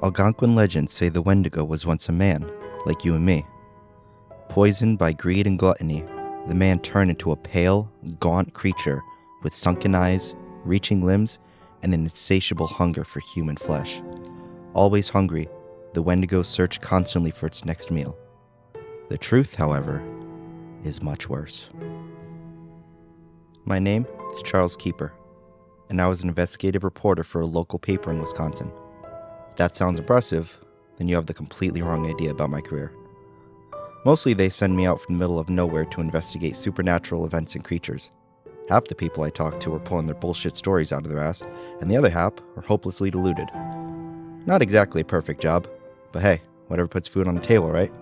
Algonquin legends say the Wendigo was once a man, like you and me. Poisoned by greed and gluttony, the man turned into a pale, gaunt creature with sunken eyes, reaching limbs, and an insatiable hunger for human flesh. Always hungry, the Wendigo searched constantly for its next meal. The truth, however, is much worse. My name is Charles Keeper, and I was an investigative reporter for a local paper in Wisconsin. If that sounds impressive, then you have the completely wrong idea about my career. Mostly they send me out from the middle of nowhere to investigate supernatural events and creatures. Half the people I talk to are pulling their bullshit stories out of their ass, and the other half are hopelessly deluded. Not exactly a perfect job, but hey, whatever puts food on the table, right?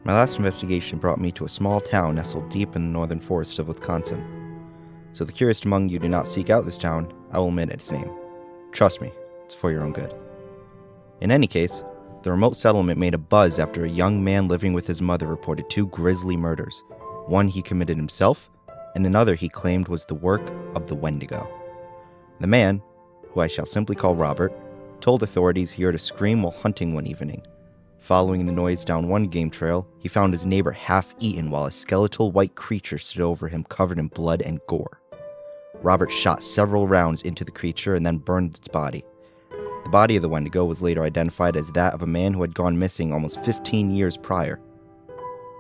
My last investigation brought me to a small town nestled deep in the northern forests of Wisconsin. So the curious among you do not seek out this town, I will omit its name. Trust me, it's for your own good. In any case, the remote settlement made a buzz after a young man living with his mother reported 2 grisly murders. One he committed himself, and another he claimed was the work of the Wendigo. The man, who I shall simply call Robert, told authorities he heard a scream while hunting one evening. Following the noise down one game trail, he found his neighbor half-eaten while a skeletal white creature stood over him covered in blood and gore. Robert shot several rounds into the creature and then burned its body. The body of the Wendigo was later identified as that of a man who had gone missing almost 15 years prior.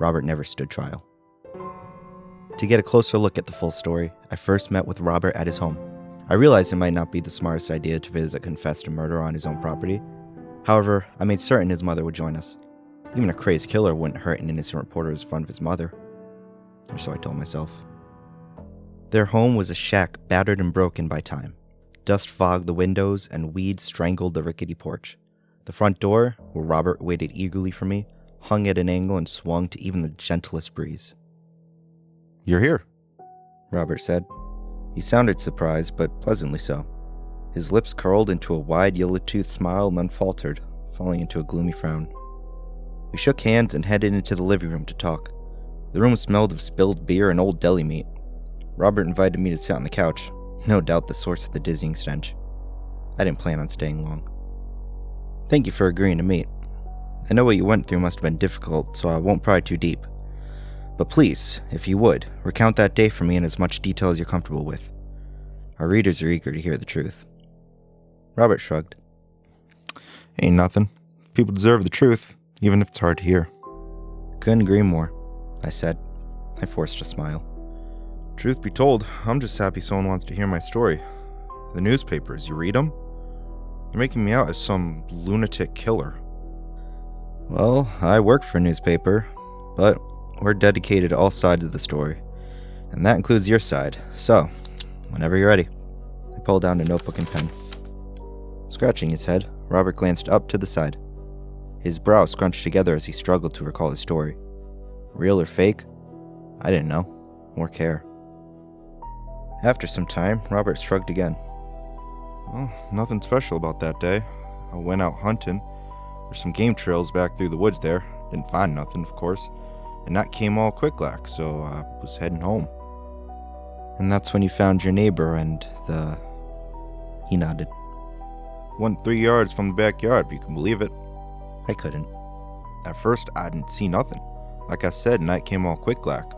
Robert never stood trial. To get a closer look at the full story, I first met with Robert at his home. I realized it might not be the smartest idea to visit a confessed murderer on his own property. However, I made certain his mother would join us. Even a crazed killer wouldn't hurt an innocent reporter in front of his mother. Or so I told myself. Their home was a shack battered and broken by time. Dust fogged the windows and weeds strangled the rickety porch. The front door, where Robert waited eagerly for me, hung at an angle and swung to even the gentlest breeze. "You're here," Robert said. He sounded surprised, but pleasantly so. His lips curled into a wide, yellow-toothed smile and then faltered, falling into a gloomy frown. We shook hands and headed into the living room to talk. The room smelled of spilled beer and old deli meat. Robert invited me to sit on the couch, no doubt the source of the dizzying stench. I didn't plan on staying long. Thank you for agreeing to meet. I know what you went through must have been difficult, so I won't pry too deep. But please, if you would, recount that day for me in as much detail as you're comfortable with. Our readers are eager to hear the truth. Robert shrugged. "Ain't nothing. People deserve the truth, even if it's hard to hear." Couldn't agree more, I said. I forced a smile. "Truth be told, I'm just happy someone wants to hear my story. The newspapers, you read them? They're making me out as some lunatic killer." Well, I work for a newspaper, but we're dedicated to all sides of the story, and that includes your side, so, whenever you're ready. I pulled down a notebook and pen. Scratching his head, Robert glanced up to the side. His brow scrunched together as he struggled to recall his story. Real or fake? I didn't know, or care. After some time, Robert shrugged again. "Well, nothing special about that day. I went out hunting. There's some game trails back through the woods there. Didn't find nothing, of course. And that came all quick-like, so I was heading home." And that's when you found your neighbor and He nodded. "Went 3 yards from the backyard, if you can believe it." I couldn't. "At first, I didn't see nothing. Like I said, night came all quick-like.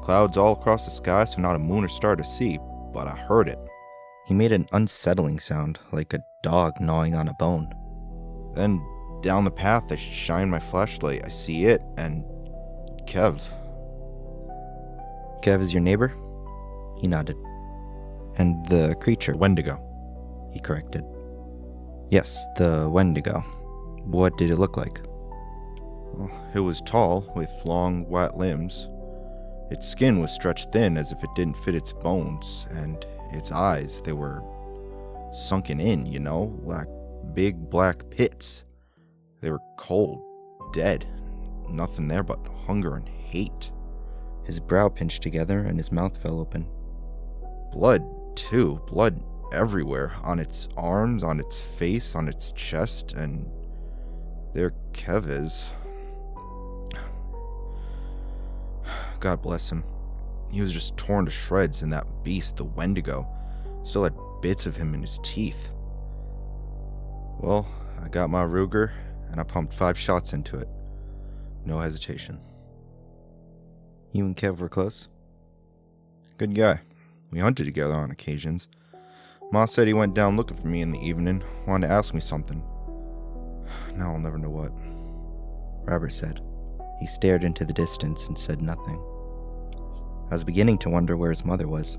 Clouds all across the sky, so not a moon or star to see, but I heard it." He made an unsettling sound, like a dog gnawing on a bone. "Then, down the path, I shine my flashlight. I see it, and Kev." Kev is your neighbor? He nodded. And the creature? "Wendigo," he corrected. Yes, the Wendigo. What did it look like? Well, it was tall, with long, white limbs. Its skin was stretched thin as if it didn't fit its bones, and its eyes, they were sunken in, like big black pits. They were cold, dead, nothing there but hunger and hate. His brow pinched together and his mouth fell open. Blood, too, blood everywhere, on its arms, on its face, on its chest, and there Kev is. God bless him. He was just torn to shreds, and that beast, the Wendigo, still had bits of him in his teeth. Well, I got my Ruger, and I pumped 5 shots into it. No hesitation. You and Kev were close? Good guy. We hunted together on occasions. Ma said he went down looking for me in the evening, wanted to ask me something. Now I'll never know what. Robert said. He stared into the distance and said nothing. I was beginning to wonder where his mother was.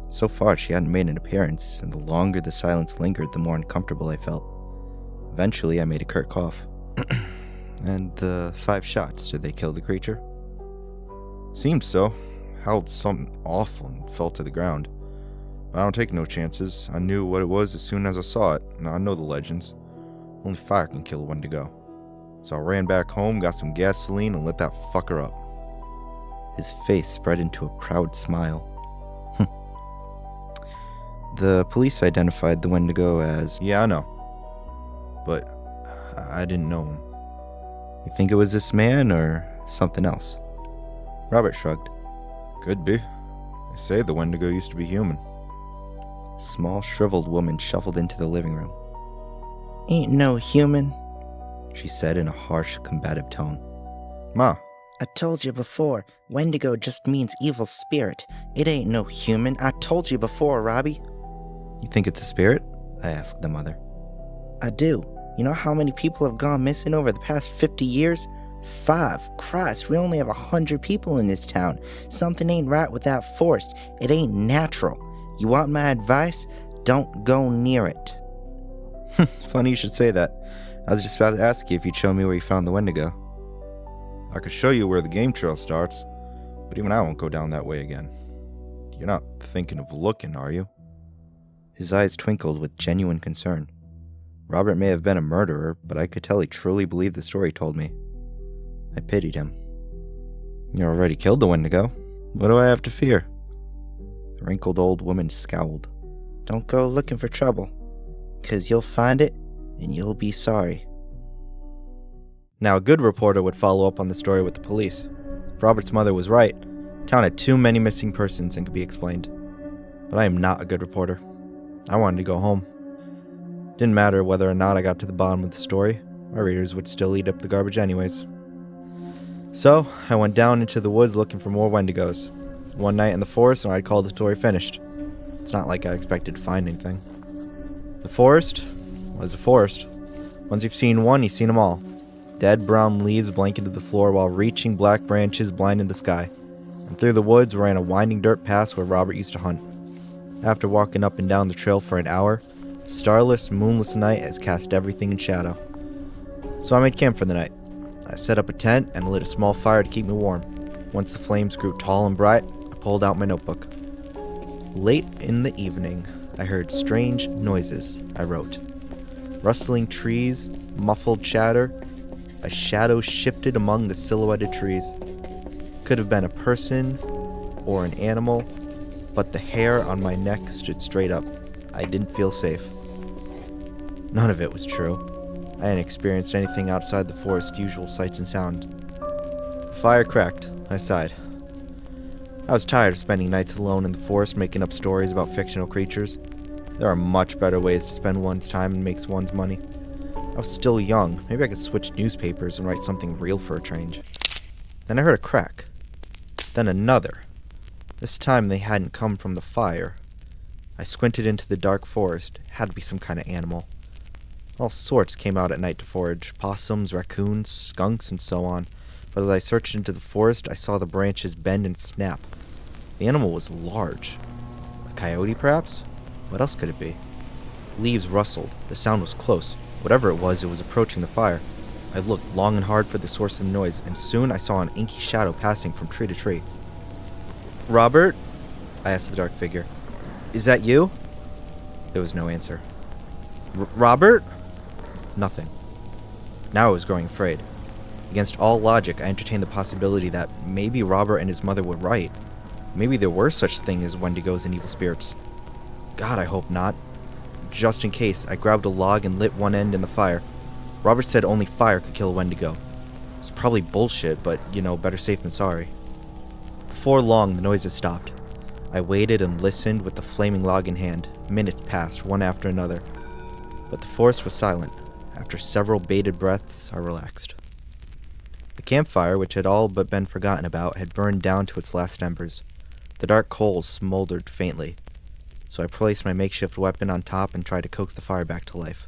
So far, she hadn't made an appearance, and the longer the silence lingered, the more uncomfortable I felt. Eventually, I made a curt cough. And the 5 shots, did they kill the creature? Seemed so. Howled something awful and fell to the ground. But I don't take no chances. I knew what it was as soon as I saw it. Now I know the legends. Only fire can kill a Wendigo. So I ran back home, got some gasoline, and lit that fucker up. His face spread into a proud smile. The police identified the Wendigo as... Yeah, I know. But I didn't know him. You think it was this man or something else? Robert shrugged. Could be. They say the Wendigo used to be human. A small, shriveled woman shuffled into the living room. Ain't no human, she said in a harsh, combative tone. Ma. I told you before, Wendigo just means evil spirit. It ain't no human. I told you before, Robbie. You think it's a spirit? I asked the mother. I do. You know how many people have gone missing over the past 50 years? 5. Christ, we only have 100 people in this town. Something ain't right with that forest. It ain't natural. You want my advice? Don't go near it. Funny you should say that. I was just about to ask you if you'd show me where you found the Wendigo. I could show you where the game trail starts, but even I won't go down that way again. You're not thinking of looking, are you? His eyes twinkled with genuine concern. Robert may have been a murderer, but I could tell he truly believed the story he told me. I pitied him. You already killed the Wendigo. What do I have to fear? The wrinkled old woman scowled. Don't go looking for trouble, 'cause you'll find it, and you'll be sorry. Now, a good reporter would follow up on the story with the police. If Robert's mother was right, town had too many missing persons and could be explained. But I am not a good reporter. I wanted to go home. Didn't matter whether or not I got to the bottom of the story. My readers would still eat up the garbage anyways. So, I went down into the woods looking for more Wendigos. One night in the forest, and I'd call the story finished. It's not like I expected to find anything. The forest was a forest. Once you've seen one, you've seen them all. Dead brown leaves blanketed the floor while reaching black branches blinded the sky. And through the woods ran a winding dirt path where Robert used to hunt. After walking up and down the trail for an hour, starless, moonless night has cast everything in shadow. So I made camp for the night. I set up a tent and lit a small fire to keep me warm. Once the flames grew tall and bright, I pulled out my notebook. Late in the evening, I heard strange noises, I wrote. Rustling trees, muffled chatter. A shadow shifted among the silhouetted trees. Could have been a person or an animal, but the hair on my neck stood straight up. I didn't feel safe. None of it was true. I hadn't experienced anything outside the forest's usual sights and sounds. The fire cracked. I sighed. I was tired of spending nights alone in the forest making up stories about fictional creatures. There are much better ways to spend one's time and make one's money. I was still young. Maybe I could switch newspapers and write something real for a change. Then I heard a crack. Then another. This time they hadn't come from the fire. I squinted into the dark forest. It had to be some kind of animal. All sorts came out at night to forage. Possums, raccoons, skunks, and so on. But as I searched into the forest, I saw the branches bend and snap. The animal was large. A coyote, perhaps? What else could it be? Leaves rustled. The sound was close. Whatever it was approaching the fire. I looked long and hard for the source of the noise, and soon I saw an inky shadow passing from tree to tree. Robert? I asked the dark figure. Is that you? There was no answer. Robert? Nothing. Now I was growing afraid. Against all logic, I entertained the possibility that maybe Robert and his mother were right. Maybe there were such things as Wendigos and evil spirits. God, I hope not. Just in case, I grabbed a log and lit one end in the fire. Robert said only fire could kill a Wendigo. It's probably bullshit, but, better safe than sorry. Before long, the noises stopped. I waited and listened with the flaming log in hand. Minutes passed, one after another. But the forest was silent. After several bated breaths, I relaxed. The campfire, which had all but been forgotten about, had burned down to its last embers. The dark coals smoldered faintly, so I placed my makeshift weapon on top and tried to coax the fire back to life.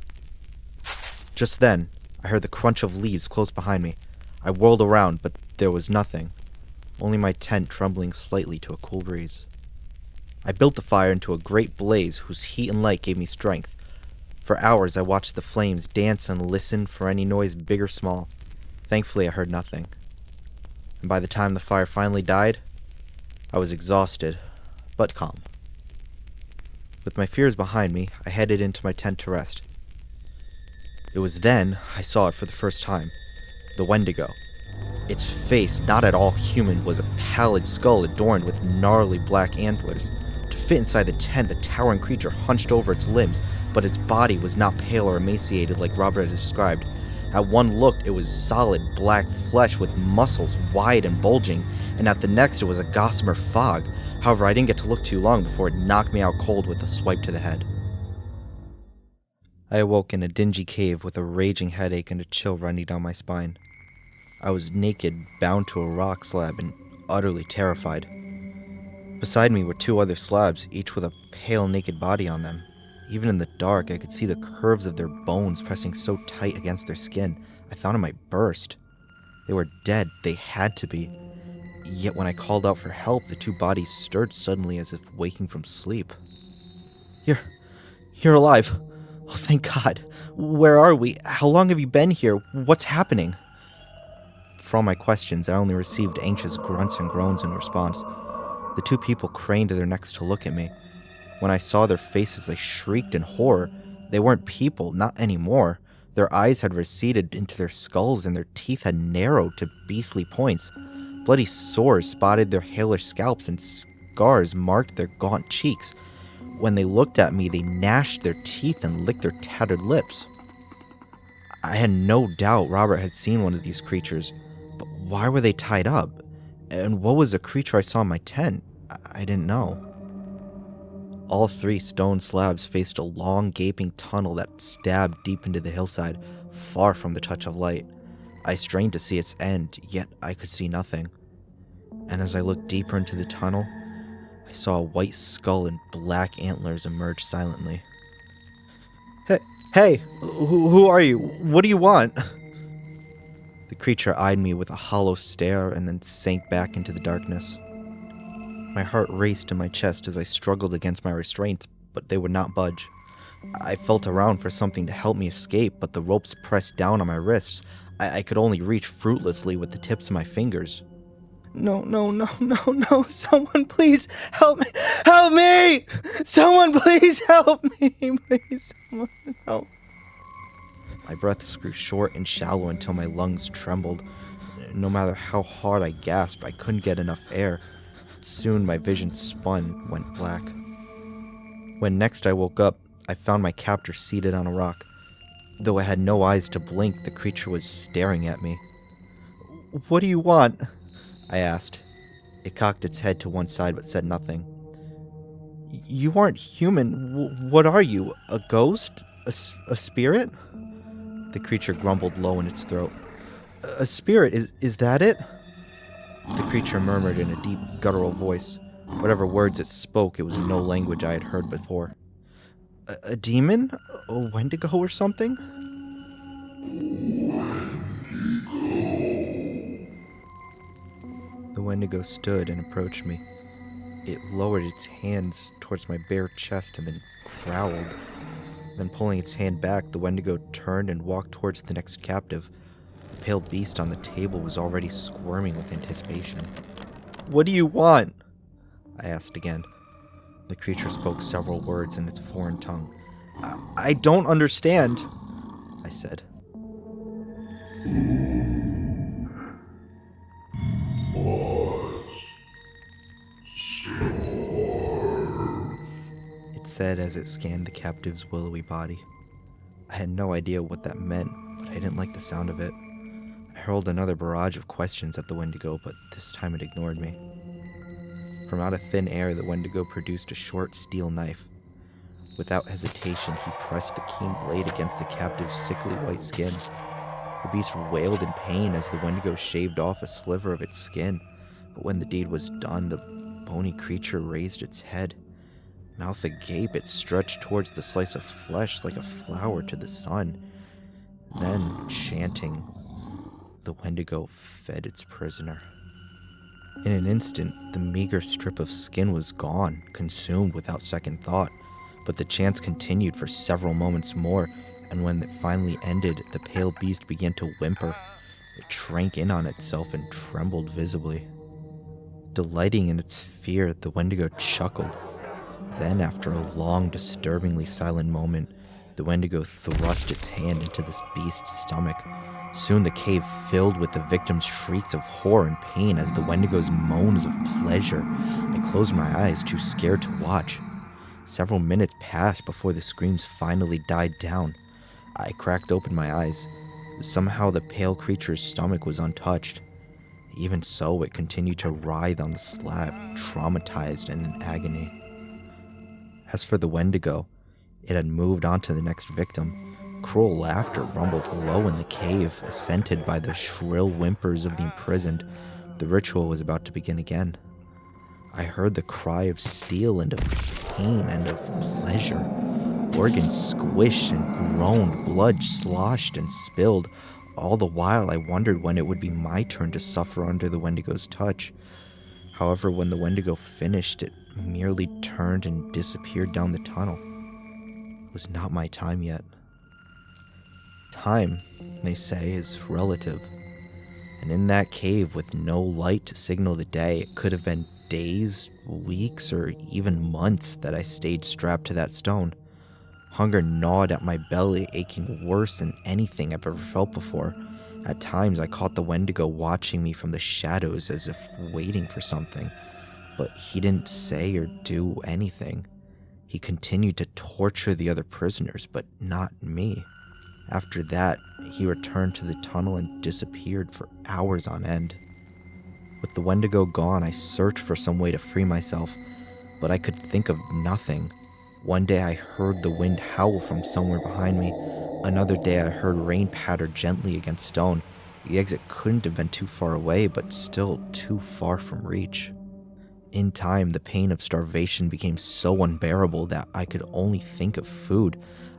Just then, I heard the crunch of leaves close behind me. I whirled around, but there was nothing, only my tent trembling slightly to a cool breeze. I built the fire into a great blaze whose heat and light gave me strength. For hours I watched the flames dance and listened for any noise big or small. Thankfully I heard nothing. And by the time the fire finally died, I was exhausted, but calm. With my fears behind me, I headed into my tent to rest. It was then I saw it for the first time. The Wendigo. Its face, not at all human, was a pallid skull adorned with gnarly black antlers. To fit inside the tent, the towering creature hunched over its limbs, but its body was not pale or emaciated like Robert had described. At one look, it was solid black flesh with muscles wide and bulging, and at the next it was a gossamer fog. However, I didn't get to look too long before it knocked me out cold with a swipe to the head. I awoke in a dingy cave with a raging headache and a chill running down my spine. I was naked, bound to a rock slab, and utterly terrified. Beside me were two other slabs, each with a pale, naked body on them. Even in the dark, I could see the curves of their bones pressing so tight against their skin, I thought it might burst. They were dead, they had to be. Yet when I called out for help, the two bodies stirred suddenly as if waking from sleep. You're alive. Oh, thank God. Where are we? How long have you been here? What's happening? For all my questions, I only received anxious grunts and groans in response. The two people craned their necks to look at me. When I saw their faces, I shrieked in horror. They weren't people, not anymore. Their eyes had receded into their skulls and their teeth had narrowed to beastly points. Bloody sores spotted their hairish scalps and scars marked their gaunt cheeks. When they looked at me, they gnashed their teeth and licked their tattered lips. I had no doubt Robert had seen one of these creatures, but why were they tied up? And what was the creature I saw in my tent? I didn't know. All three stone slabs faced a long, gaping tunnel that stabbed deep into the hillside, far from the touch of light. I strained to see its end, yet I could see nothing. And as I looked deeper into the tunnel, I saw a white skull and black antlers emerge silently. Hey, who are you? What do you want? The creature eyed me with a hollow stare and then sank back into the darkness. My heart raced in my chest as I struggled against my restraints, but they would not budge. I felt around for something to help me escape, but the ropes pressed down on my wrists. I could only reach fruitlessly with the tips of my fingers. No, someone please help me! Help me! Someone please help me! Please, someone help. My breaths grew short and shallow until my lungs trembled. No matter how hard I gasped, I couldn't get enough air. Soon my vision spun, went black. When next I woke up, I found my captor seated on a rock. Though I had no eyes to blink, the creature was staring at me. What do you want? I asked. It cocked its head to one side but said nothing. You aren't human. What are you? A ghost? A spirit? The creature grumbled low in its throat. A spirit, is that it? The creature murmured in a deep, guttural voice. Whatever words it spoke, it was no language I had heard before. A demon? A Wendigo or something? The Wendigo stood and approached me. It lowered its hands towards my bare chest and then growled. Then pulling its hand back, the Wendigo turned and walked towards the next captive. The pale beast on the table was already squirming with anticipation. What do you want? I asked again. The creature spoke several words in its foreign tongue. I don't understand, I said. It said as it scanned the captive's willowy body. I had no idea what that meant, but I didn't like the sound of it. I hurled another barrage of questions at the Wendigo, but this time it ignored me. From out of thin air, the Wendigo produced a short steel knife. Without hesitation, he pressed the keen blade against the captive's sickly white skin. The beast wailed in pain as the Wendigo shaved off a sliver of its skin, but when the deed was done, the bony creature raised its head. Mouth agape, it stretched towards the slice of flesh like a flower to the sun. Then, chanting, the Wendigo fed its prisoner. In an instant, the meager strip of skin was gone, consumed without second thought, but the chants continued for several moments more, and when it finally ended, the pale beast began to whimper. It shrank in on itself and trembled visibly. Delighting in its fear, the Wendigo chuckled. Then, after a long, disturbingly silent moment, the Wendigo thrust its hand into this beast's stomach. Soon the cave filled with the victim's shrieks of horror and pain as the Wendigo's moans of pleasure. I closed my eyes, too scared to watch. Several minutes passed before the screams finally died down. I cracked open my eyes. Somehow the pale creature's stomach was untouched. Even so, it continued to writhe on the slab, traumatized and in agony. As for the Wendigo, it had moved on to the next victim. Cruel laughter rumbled low in the cave, accented by the shrill whimpers of the imprisoned. The ritual was about to begin again. I heard the cry of steel and of pain and of pleasure. Organs squished and groaned, blood sloshed and spilled. All the while I wondered when it would be my turn to suffer under the Wendigo's touch. However, when the Wendigo finished, it merely turned and disappeared down the tunnel. It was not my time yet. Time, they say, is relative. And in that cave with no light to signal the day, it could have been days, weeks, or even months that I stayed strapped to that stone. Hunger gnawed at my belly, aching worse than anything I've ever felt before. At times, I caught the Wendigo watching me from the shadows as if waiting for something. But he didn't say or do anything. He continued to torture the other prisoners, but not me. After that, he returned to the tunnel and disappeared for hours on end. With the Wendigo gone, I searched for some way to free myself, but I could think of nothing. One day I heard the wind howl from somewhere behind me. Another day I heard rain patter gently against stone. The exit couldn't have been too far away, but still too far from reach. In time, the pain of starvation became so unbearable that I could only think of food.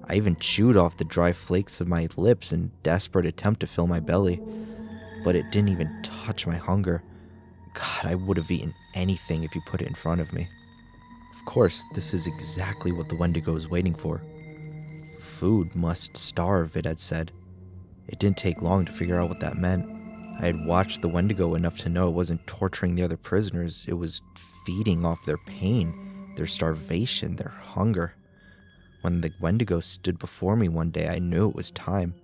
I even chewed off the dry flakes of my lips in desperate attempt to fill my belly. But it didn't even touch my hunger. God, I would have eaten anything if you put it in front of me. Of course, this is exactly what the Wendigo is waiting for. Food must starve, it had said. It didn't take long to figure out what that meant. I had watched the Wendigo enough to know it wasn't torturing the other prisoners, it was feeding off their pain, their starvation, their hunger. When the Wendigo stood before me one day, I knew it was time.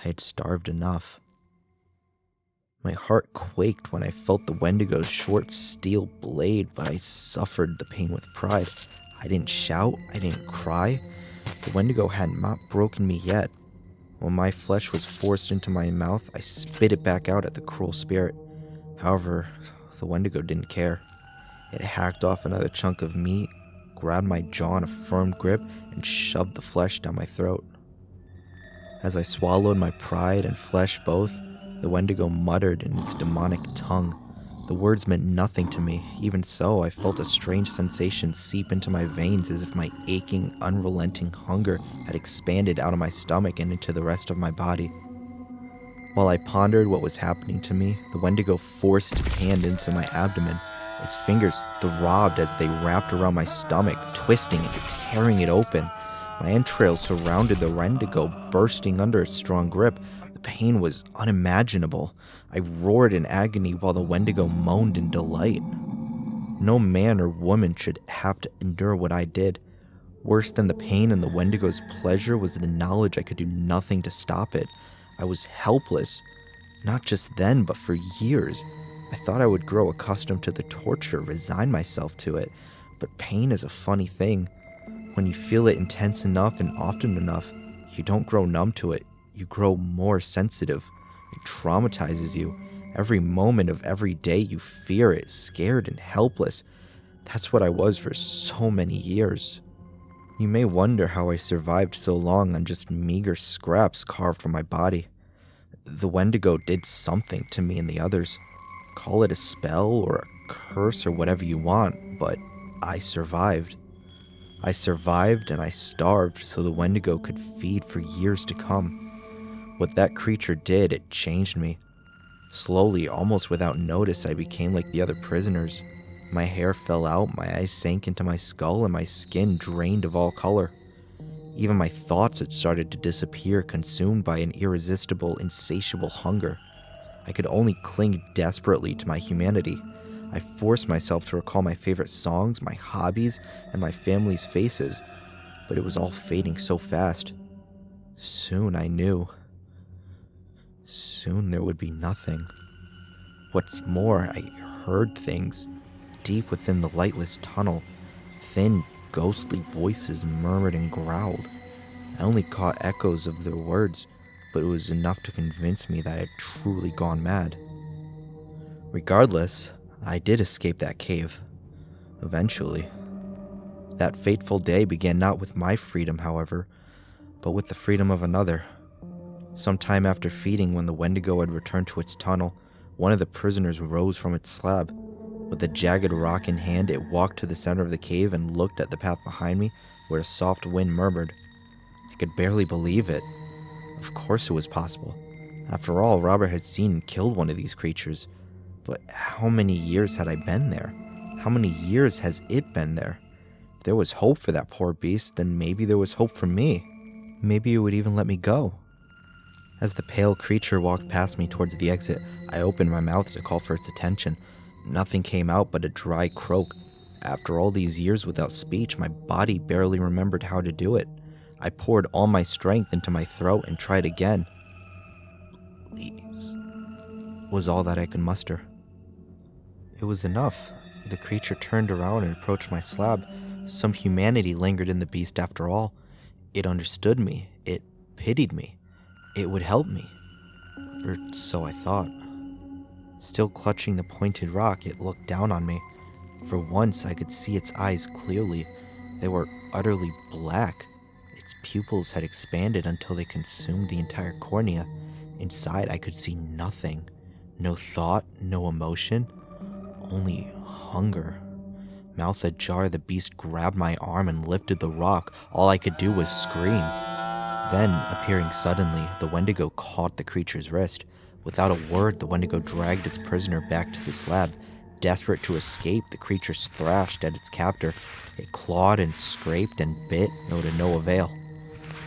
I had starved enough. My heart quaked when I felt the Wendigo's short steel blade, but I suffered the pain with pride. I didn't shout, I didn't cry. The Wendigo had not broken me yet. When my flesh was forced into my mouth, I spit it back out at the cruel spirit. However, the Wendigo didn't care. It hacked off another chunk of meat, grabbed my jaw in a firm grip, and shoved the flesh down my throat. As I swallowed my pride and flesh both, the Wendigo muttered in its demonic tongue. The words meant nothing to me. Even so, I felt a strange sensation seep into my veins as if my aching, unrelenting hunger had expanded out of my stomach and into the rest of my body. While I pondered what was happening to me, the Wendigo forced its hand into my abdomen. Its fingers throbbed as they wrapped around my stomach, twisting and tearing it open. My entrails surrounded the Wendigo, bursting under its strong grip. The pain was unimaginable. I roared in agony while the Wendigo moaned in delight. No man or woman should have to endure what I did. Worse than the pain and the Wendigo's pleasure was the knowledge I could do nothing to stop it. I was helpless. Not just then, but for years. I thought I would grow accustomed to the torture, resign myself to it. But pain is a funny thing. When you feel it intense enough and often enough, you don't grow numb to it. You grow more sensitive. It traumatizes you. Every moment of every day you fear it, scared and helpless. That's what I was for so many years. You may wonder how I survived so long on just meager scraps carved from my body. The Wendigo did something to me and the others. Call it a spell or a curse or whatever you want, but I survived. I survived and I starved so the Wendigo could feed for years to come. What that creature did, it changed me. Slowly, almost without notice, I became like the other prisoners. My hair fell out, my eyes sank into my skull, and my skin drained of all color. Even my thoughts had started to disappear, consumed by an irresistible, insatiable hunger. I could only cling desperately to my humanity. I forced myself to recall my favorite songs, my hobbies, and my family's faces, but it was all fading so fast. Soon I knew. Soon there would be nothing. What's more, I heard things. Deep within the lightless tunnel, thin, ghostly voices murmured and growled. I only caught echoes of their words, but it was enough to convince me that I had truly gone mad. Regardless, I did escape that cave. Eventually. That fateful day began not with my freedom, however, but with the freedom of another. Sometime after feeding, when the Wendigo had returned to its tunnel, one of the prisoners rose from its slab. With a jagged rock in hand, it walked to the center of the cave and looked at the path behind me, where a soft wind murmured. I could barely believe it. Of course it was possible. After all, Robert had seen and killed one of these creatures. But how many years had I been there? How many years has it been there? If there was hope for that poor beast, then maybe there was hope for me. Maybe it would even let me go. As the pale creature walked past me towards the exit, I opened my mouth to call for its attention. Nothing came out but a dry croak. After all these years without speech, my body barely remembered how to do it. I poured all my strength into my throat and tried again. Please, was all that I could muster. It was enough. The creature turned around and approached my slab. Some humanity lingered in the beast after all. It understood me. It pitied me. It would help me. Or so I thought. Still clutching the pointed rock, it looked down on me. For once, I could see its eyes clearly. They were utterly black. Its pupils had expanded until they consumed the entire cornea. Inside, I could see nothing. No thought, no emotion. Only hunger. Mouth ajar, the beast grabbed my arm and lifted the rock. All I could do was scream. Then, appearing suddenly, the Wendigo caught the creature's wrist. Without a word, the Wendigo dragged its prisoner back to the slab. Desperate to escape, the creature thrashed at its captor. It clawed and scraped and bit, though to no avail.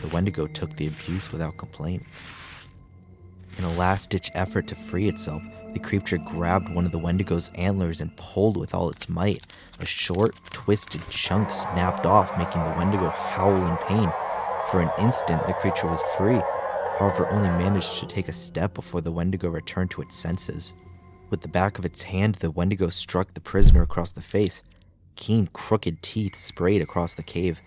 The Wendigo took the abuse without complaint. In a last-ditch effort to free itself, the creature grabbed one of the Wendigo's antlers and pulled with all its might. A short, twisted chunk snapped off, making the Wendigo howl in pain. For an instant, the creature was free, however only managed to take a step before the Wendigo returned to its senses. With the back of its hand, the Wendigo struck the prisoner across the face. Keen, crooked teeth sprayed across the cave.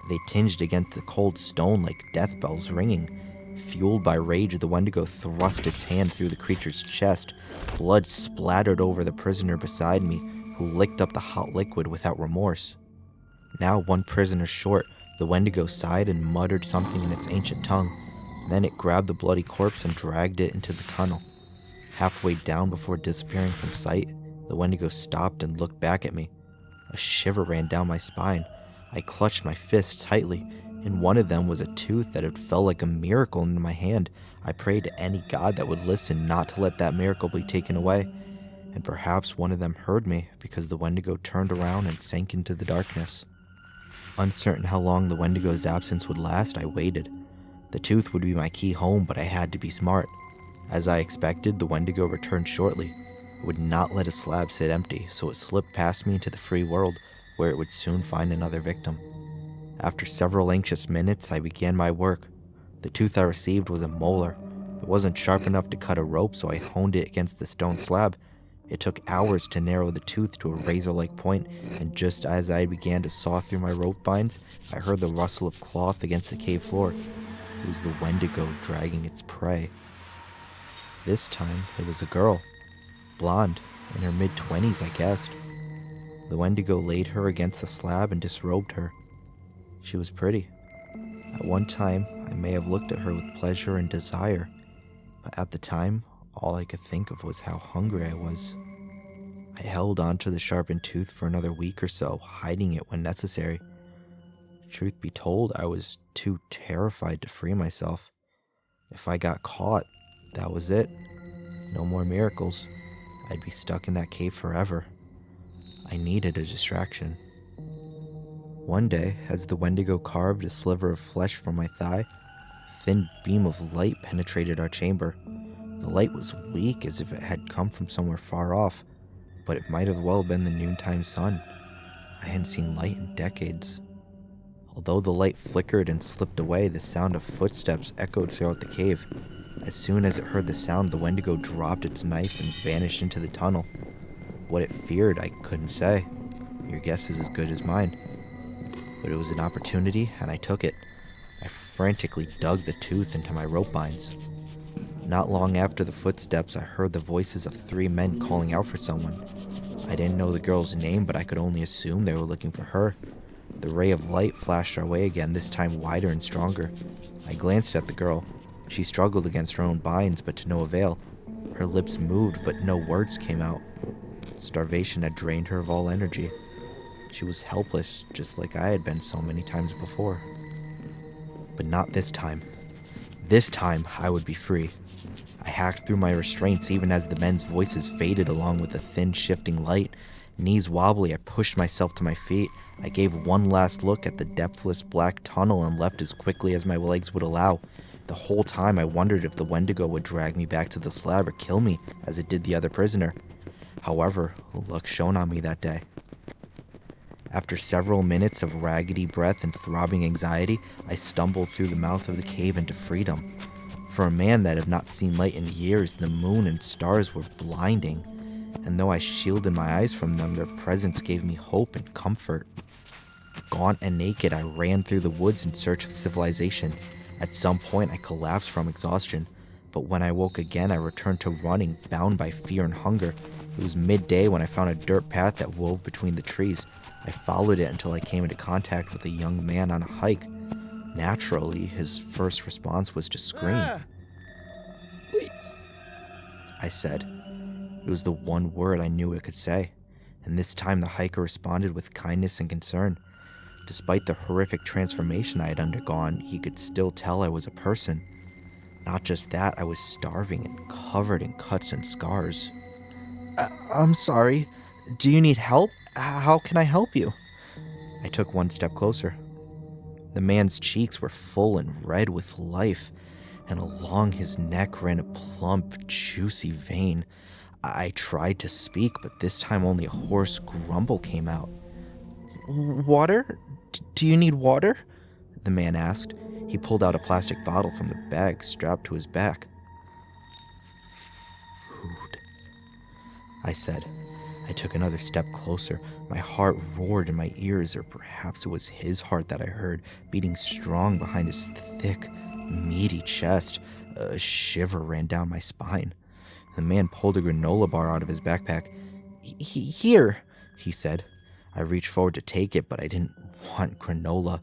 They tinged against the cold stone like death bells ringing. Fueled by rage, the Wendigo thrust its hand through the creature's chest. Blood splattered over the prisoner beside me, who licked up the hot liquid without remorse. Now one prisoner short, the Wendigo sighed and muttered something in its ancient tongue. Then it grabbed the bloody corpse and dragged it into the tunnel. Halfway down before disappearing from sight, the Wendigo stopped and looked back at me. A shiver ran down my spine. I clutched my fists tightly. In one of them was a tooth that had fell like a miracle into my hand. I prayed to any god that would listen not to let that miracle be taken away. And perhaps one of them heard me, because the Wendigo turned around and sank into the darkness. Uncertain how long the Wendigo's absence would last, I waited. The tooth would be my key home, but I had to be smart. As I expected, the Wendigo returned shortly. It would not let a slab sit empty, so it slipped past me into the free world, where it would soon find another victim. After several anxious minutes, I began my work. The tooth I received was a molar. It wasn't sharp enough to cut a rope, so I honed it against the stone slab. It took hours to narrow the tooth to a razor-like point, and just as I began to saw through my rope binds, I heard the rustle of cloth against the cave floor. It was the Wendigo dragging its prey. This time, it was a girl. Blonde, in her mid-20s, I guessed. The Wendigo laid her against the slab and disrobed her. She was pretty. At one time, I may have looked at her with pleasure and desire, but at the time, all I could think of was how hungry I was. I held onto the sharpened tooth for another week or so, hiding it when necessary. Truth be told, I was too terrified to free myself. If I got caught, that was it. No more miracles. I'd be stuck in that cave forever. I needed a distraction. One day, as the Wendigo carved a sliver of flesh from my thigh, a thin beam of light penetrated our chamber. The light was weak, as if it had come from somewhere far off, but it might have well been the noontime sun. I hadn't seen light in decades. Although the light flickered and slipped away, the sound of footsteps echoed throughout the cave. As soon as it heard the sound, the Wendigo dropped its knife and vanished into the tunnel. What it feared, I couldn't say. Your guess is as good as mine. But it was an opportunity, and I took it. I frantically dug the tooth into my rope binds. Not long after the footsteps, I heard the voices of 3 men calling out for someone. I didn't know the girl's name, but I could only assume they were looking for her. The ray of light flashed our way again, this time wider and stronger. I glanced at the girl. She struggled against her own binds, but to no avail. Her lips moved, but no words came out. Starvation had drained her of all energy. She was helpless, just like I had been so many times before. But not this time. This time, I would be free. I hacked through my restraints even as the men's voices faded along with the thin, shifting light. Knees wobbly, I pushed myself to my feet. I gave one last look at the depthless black tunnel and left as quickly as my legs would allow. The whole time I wondered if the Wendigo would drag me back to the slab or kill me, as it did the other prisoner. However, luck shone on me that day. After several minutes of raggedy breath and throbbing anxiety, I stumbled through the mouth of the cave into freedom. For a man that had not seen light in years, the moon and stars were blinding, and though I shielded my eyes from them, their presence gave me hope and comfort. Gaunt and naked, I ran through the woods in search of civilization. At some point, I collapsed from exhaustion, but when I woke again, I returned to running, bound by fear and hunger. It was midday when I found a dirt path that wove between the trees. I followed it until I came into contact with a young man on a hike. Naturally, his first response was to scream. Please. I said. It was the one word I knew it could say, and this time the hiker responded with kindness and concern. Despite the horrific transformation I had undergone, he could still tell I was a person. Not just that, I was starving and covered in cuts and scars. I'm sorry. Do you need help? How can I help you? I took one step closer. The man's cheeks were full and red with life, and along his neck ran a plump, juicy vein. I tried to speak, but this time only a hoarse grumble came out. Water? Do you need water? The man asked. He pulled out a plastic bottle from the bag strapped to his back. Food, I said. I took another step closer. My heart roared in my ears, or perhaps it was his heart that I heard, beating strong behind his thick, meaty chest. A shiver ran down my spine. The man pulled a granola bar out of his backpack. Here, he said. I reached forward to take it, but I didn't want granola,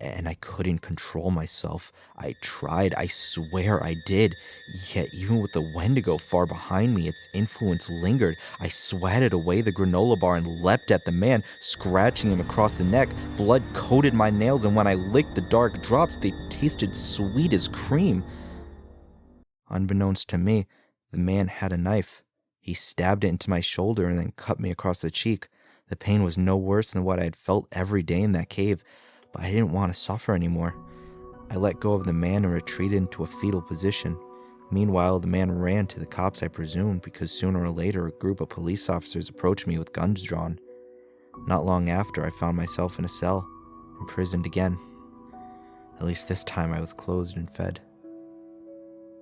and I couldn't control myself. I tried, I swear I did. Yet even with the Wendigo far behind me, its influence lingered. I swatted away the granola bar and leapt at the man, scratching him across the neck. Blood coated my nails, and when I licked the dark drops, they tasted sweet as cream. Unbeknownst to me, the man had a knife. He stabbed it into my shoulder and then cut me across the cheek. The pain was no worse than what I had felt every day in that cave, but I didn't want to suffer anymore. I let go of the man and retreated into a fetal position. Meanwhile, the man ran to the cops, I presumed, because sooner or later a group of police officers approached me with guns drawn. Not long after, I found myself in a cell, imprisoned again. At least this time I was clothed and fed.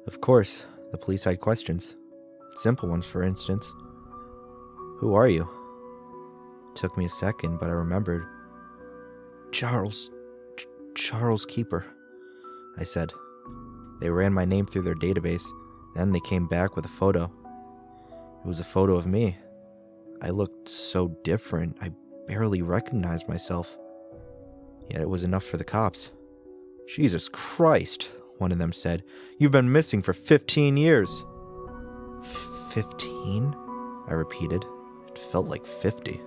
Of course, the police had questions. Simple ones, for instance. Who are you? It took me a second, but I remembered. Charles Keeper, I said. They ran my name through their database. Then they came back with a photo. It was a photo of me. I looked so different, I barely recognized myself. Yet it was enough for the cops. "Jesus Christ," one of them said. "You've been missing for 15 years. 15? I repeated. It felt like 50.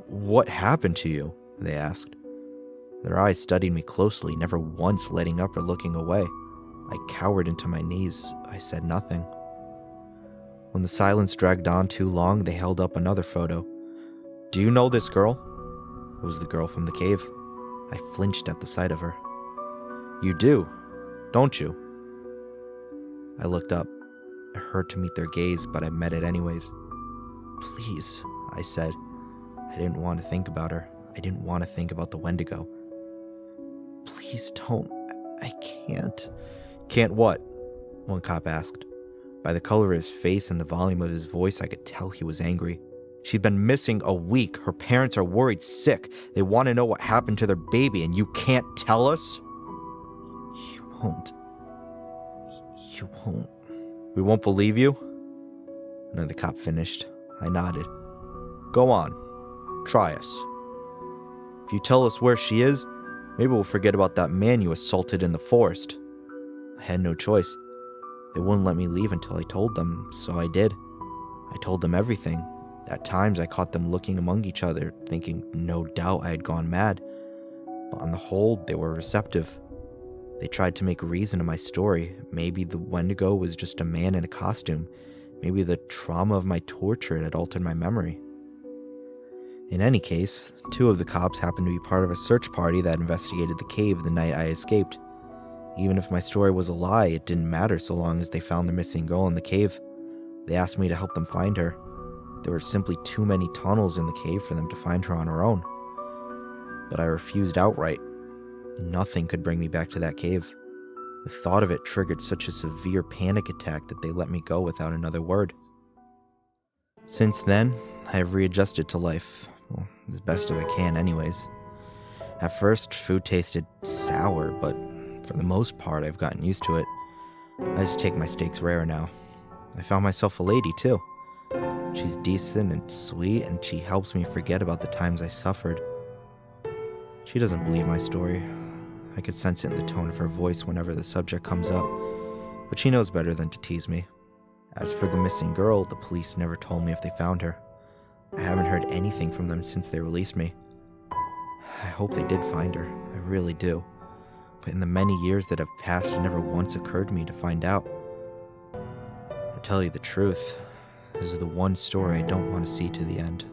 "What happened to you?" they asked. Their eyes studied me closely, never once letting up or looking away. I cowered into my knees. I said nothing. When the silence dragged on too long, they held up another photo. "Do you know this girl?" It was the girl from the cave. I flinched at the sight of her. "You do, don't you?" I looked up. It hurt to meet their gaze, but I met it anyways. "Please," I said. I didn't want to think about her. I didn't want to think about the Wendigo. "Please don't. I can't." "Can't what?" one cop asked. By the color of his face and the volume of his voice, I could tell he was angry. "She'd been missing a week. Her parents are worried sick. They want to know what happened to their baby, and you can't tell us?" You won't. "We won't believe you?" Another cop finished. I nodded. "Go on. Try us. If you tell us where she is, maybe we'll forget about that man you assaulted in the forest." I had no choice. They wouldn't let me leave until I told them, so I did. I told them everything. At times, I caught them looking among each other, thinking no doubt I had gone mad. But on the whole, they were receptive. They tried to make reason of my story. Maybe the Wendigo was just a man in a costume. Maybe the trauma of my torture had altered my memory. In any case, 2 of the cops happened to be part of a search party that investigated the cave the night I escaped. Even if my story was a lie, it didn't matter so long as they found the missing girl in the cave. They asked me to help them find her. There were simply too many tunnels in the cave for them to find her on her own. But I refused outright. Nothing could bring me back to that cave. The thought of it triggered such a severe panic attack that they let me go without another word. Since then, I have readjusted to life. Well, as best as I can anyways. At first, food tasted sour, but for the most part, I've gotten used to it. I just take my steaks rare now. I found myself a lady, too. She's decent and sweet, and she helps me forget about the times I suffered. She doesn't believe my story. I could sense it in the tone of her voice whenever the subject comes up, but she knows better than to tease me. As for the missing girl, the police never told me if they found her. I haven't heard anything from them since they released me. I hope they did find her. I really do. But in the many years that have passed, it never once occurred to me to find out. To tell you the truth, this is the one story I don't want to see to the end.